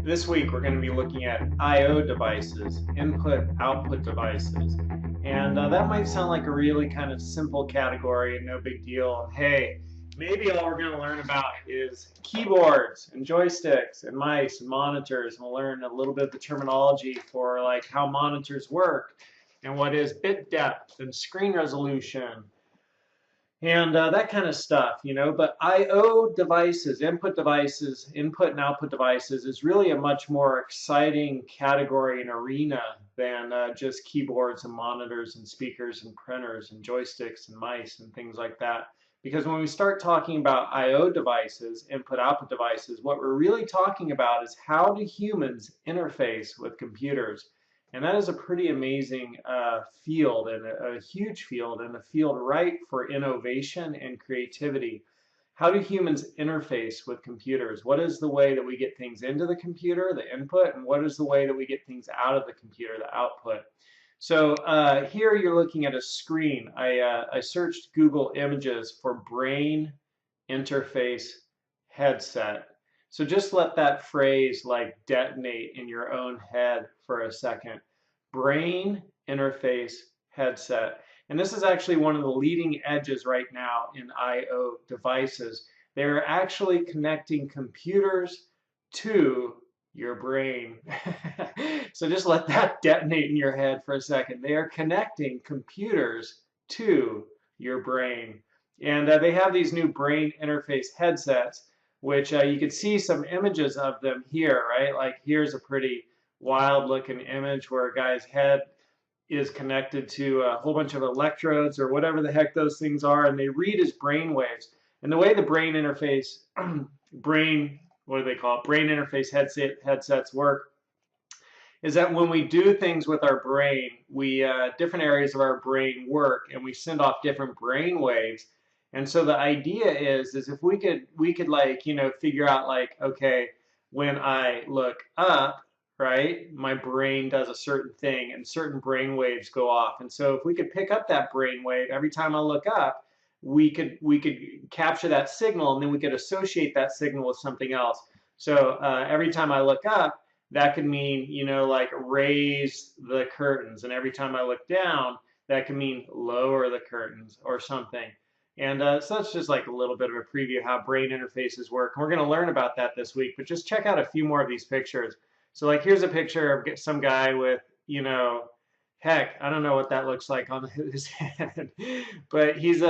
This week we're going to be looking at I/O devices, input-output devices. And that might sound like a really kind of simple category and no big deal. Hey, maybe all we're going to learn about is keyboards and joysticks and mice and monitors. And we'll learn a little bit of the terminology for like how monitors work and what is bit depth and screen resolution and that kind of stuff, you know. But I/O devices, input and output devices, is really a much more exciting category and arena than just keyboards and monitors and speakers and printers and joysticks and mice and things like that. Because when we start talking about I/O devices, input-output devices, what we're really talking about is how do humans interface with computers. And that is a pretty amazing field and a huge field and a field ripe for innovation and creativity. How do humans interface with computers? What is the way that we get things into the computer, the input, and what is the way that we get things out of the computer, the output? So here you're looking at a screen. I searched Google Images for brain interface headset. So just let that phrase like detonate in your own head for a second. Brain interface headset. And this is actually one of the leading edges right now in I/O devices. They're actually connecting computers to your brain. So just let that detonate in your head for a second. They are connecting computers to your brain. And they have these new brain interface headsets, which you can see some images of them here, right? Like here's a pretty wild looking image where a guy's head is connected to a whole bunch of electrodes or whatever the heck those things are, and they read his brain waves. And the way the brain interface, what do they call it? Brain interface headsets work is that when we do things with our brain, we different areas of our brain work, and we send off different brain waves. And so the idea is if we could like figure out like, okay, when I look up, right, my brain does a certain thing, and certain brain waves go off. And so if we could pick up that brain wave every time I look up, we could capture that signal, and then we could associate that signal with something else. So every time I look up, that could mean, like raise the curtains. And every time I look down, that can mean lower the curtains or something. And so that's just like a little bit of a preview of how brain interfaces work. And we're going to learn about that this week, but just check out a few more of these pictures. So like here's a picture of some guy with, heck, I don't know what that looks like on his head, but he's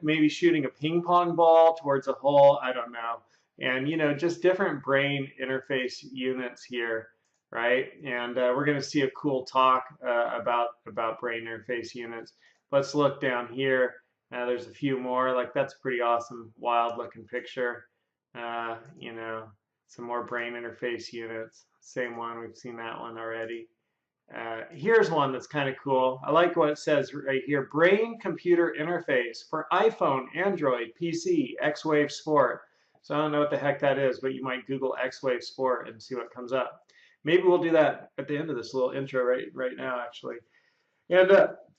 maybe shooting a ping pong ball towards a hole. I don't know. And just different brain interface units here, right? And we're going to see a cool talk about brain interface units. Let's look down here. There's a few more. Like that's a pretty awesome, wild-looking picture. Some more brain interface units. Same one. We've seen that one already. Here's one that's kind of cool. I like what it says right here. Brain-computer interface for iPhone, Android, PC, X-Wave Sport. So I don't know what the heck that is, but you might Google X-Wave Sport and see what comes up. Maybe we'll do that at the end of this little intro right now, actually. And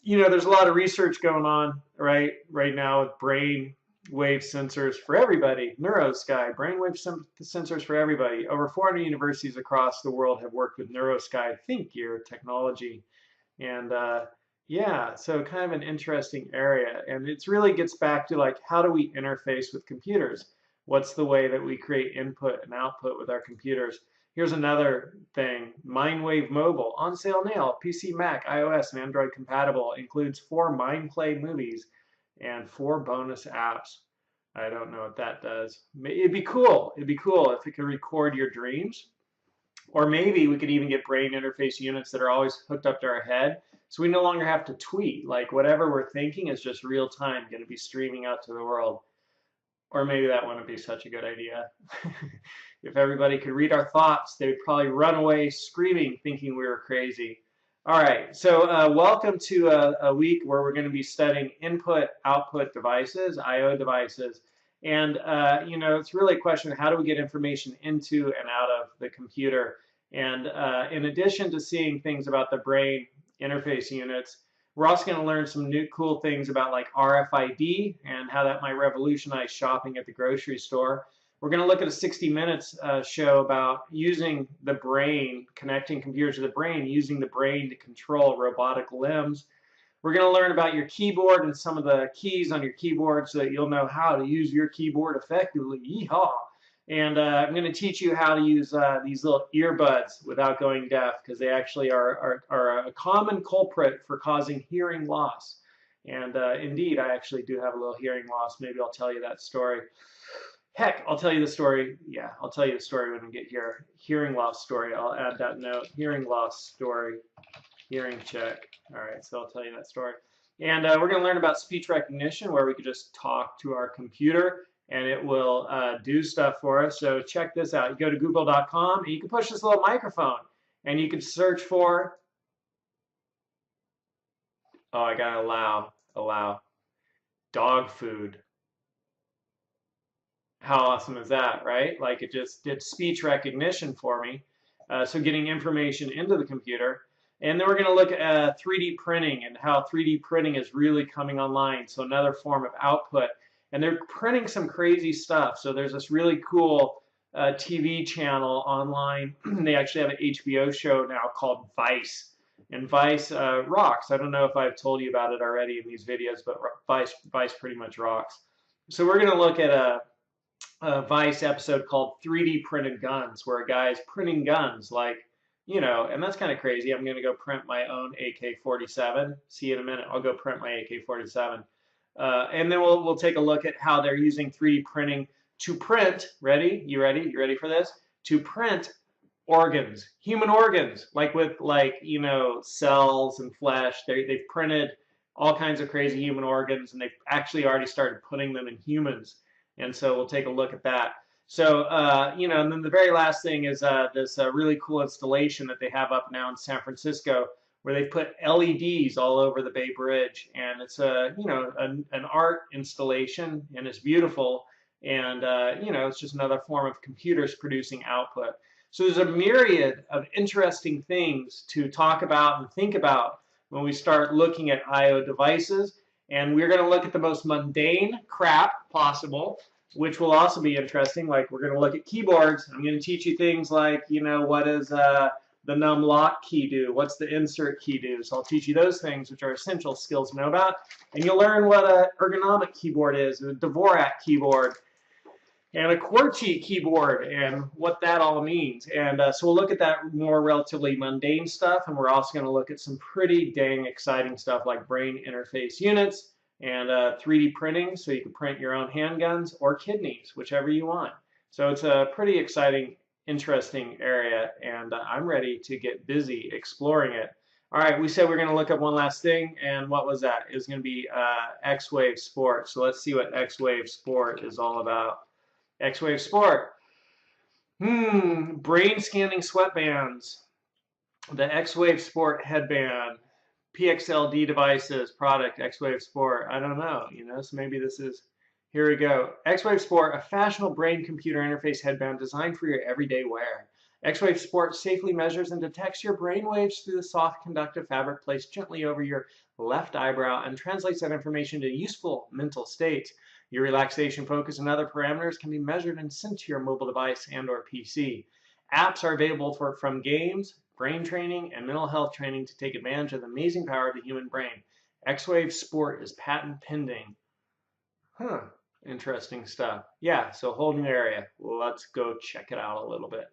there's a lot of research going on right now with brain wave sensors for everybody. NeuroSky, brainwave sensors for everybody. Over 400 universities across the world have worked with NeuroSky ThinkGear technology. And yeah, so kind of an interesting area. And it really gets back to like, how do we interface with computers? What's the way that we create input and output with our computers? Here's another thing, MindWave Mobile, on sale now, PC, Mac, iOS, and Android compatible, includes 4 MindPlay movies and 4 bonus apps. I don't know what that does. It'd be cool. It'd be cool if it could record your dreams. Or maybe we could even get brain interface units that are always hooked up to our head. So we no longer have to tweet. Like whatever we're thinking is just real time, going to be streaming out to the world. Or maybe that wouldn't be such a good idea. If everybody could read our thoughts, they'd probably run away screaming, thinking we were crazy. All right, so welcome to a week where we're going to be studying input-output devices, I/O devices. And, it's really a question of how do we get information into and out of the computer. And in addition to seeing things about the brain interface units, we're also going to learn some new cool things about like RFID and how that might revolutionize shopping at the grocery store. We're going to look at a 60 Minutes show about using the brain, connecting computers to the brain, using the brain to control robotic limbs. We're going to learn about your keyboard and some of the keys on your keyboard so that you'll know how to use your keyboard effectively. Yeehaw! And I'm going to teach you how to use these little earbuds without going deaf, because they actually are a common culprit for causing hearing loss. And indeed, I actually do have a little hearing loss. Maybe I'll tell you that story. Heck, I'll tell you the story. Yeah, I'll tell you the story when we get here. Hearing loss story. I'll add that note. Hearing loss story. Hearing check. All right, so I'll tell you that story. And we're going to learn about speech recognition, where we could just talk to our computer and it will do stuff for us. So check this out. You go to google.com and you can push this little microphone and you can search for, oh, I got to allow, dog food. How awesome is that, right? Like it just did speech recognition for me. So getting information into the computer. And then we're going to look at 3D printing and how 3D printing is really coming online. So another form of output. And they're printing some crazy stuff. So there's this really cool TV channel online. They actually have an HBO show now called Vice. And Vice rocks. I don't know if I've told you about it already in these videos, but Vice pretty much rocks. So we're going to look at a Vice episode called 3D Printed Guns, where a guy is printing guns like, you know, and that's kind of crazy. I'm going to go print my own AK-47. See you in a minute. I'll go print my AK-47. And then we'll take a look at how they're using 3D printing to print, ready? You ready? You ready for this? To print organs, human organs, like with you know, cells and flesh. They've printed all kinds of crazy human organs, and they've actually already started putting them in humans. And so we'll take a look at that. So, you know, and then the very last thing is this really cool installation that they have up now in San Francisco, where they put LEDs all over the Bay Bridge, and it's a, you know, an art installation, and it's beautiful, and you know, it's just another form of computers producing output. So there's a myriad of interesting things to talk about and think about when we start looking at I/O devices, and we're going to look at the most mundane crap possible, which will also be interesting. Like we're going to look at keyboards. I'm going to teach you things like, you know, what does the num lock key do? What's the insert key do? So I'll teach you those things, which are essential skills to know about. And you'll learn what an ergonomic keyboard is, a Dvorak keyboard, and a QWERTY keyboard, and what that all means. And so we'll look at that more relatively mundane stuff, and we're also going to look at some pretty dang exciting stuff like brain interface units and 3D printing, so you can print your own handguns or kidneys, whichever you want. So it's a pretty exciting, interesting area, and I'm ready to get busy exploring it. All right, we said we're going to look up one last thing, and what was that? It was going to be X-Wave Sport. So let's see what X-Wave Sport is all about. X-Wave Sport. Brain scanning sweatbands. The X-Wave Sport headband. PXLD devices, product, X-Wave Sport. I don't know, you know, so maybe this is, here we go. X-Wave Sport, a fashionable brain-computer interface headband designed for your everyday wear. X-Wave Sport safely measures and detects your brain waves through the soft conductive fabric placed gently over your left eyebrow and translates that information to useful mental states. Your relaxation, focus, and other parameters can be measured and sent to your mobile device and or PC. Apps are available from games, brain training, and mental health training to take advantage of the amazing power of the human brain. X-Wave Sport is patent pending. Interesting stuff. Yeah, so holding area. Let's go check it out a little bit.